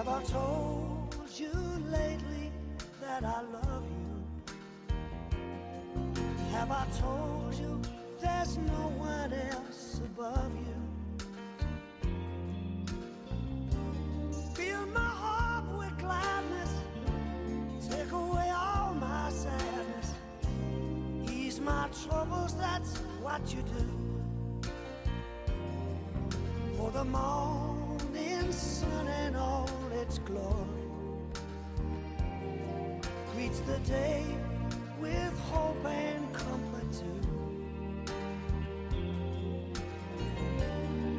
Have I told you lately that I love you? Have I told you there's no one else above you? Fill my heart with gladness, take away all my sadness, ease my troubles, that's what you do. For the morning sun and all its glory greets the day with hope and comfort too.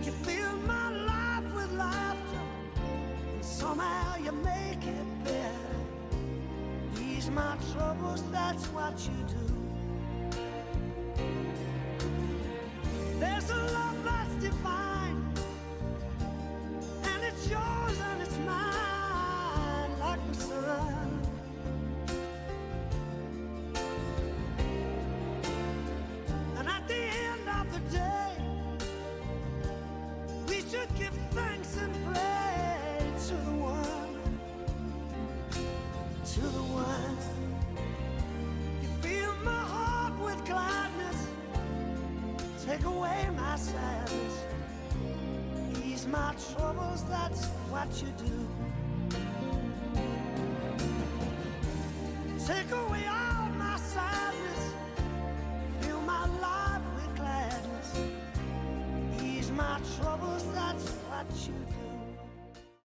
You fill my life with laughter, and somehow you make it better. Ease my troubles, that's what you do. There's a love that's divine, and it's yours and it's mine, like the sun. And at the end of the day, we should give thanks and pray to the one, to the one. You fill my heart with gladness, take away my sadness, ease my troubles, that's what you do. Take away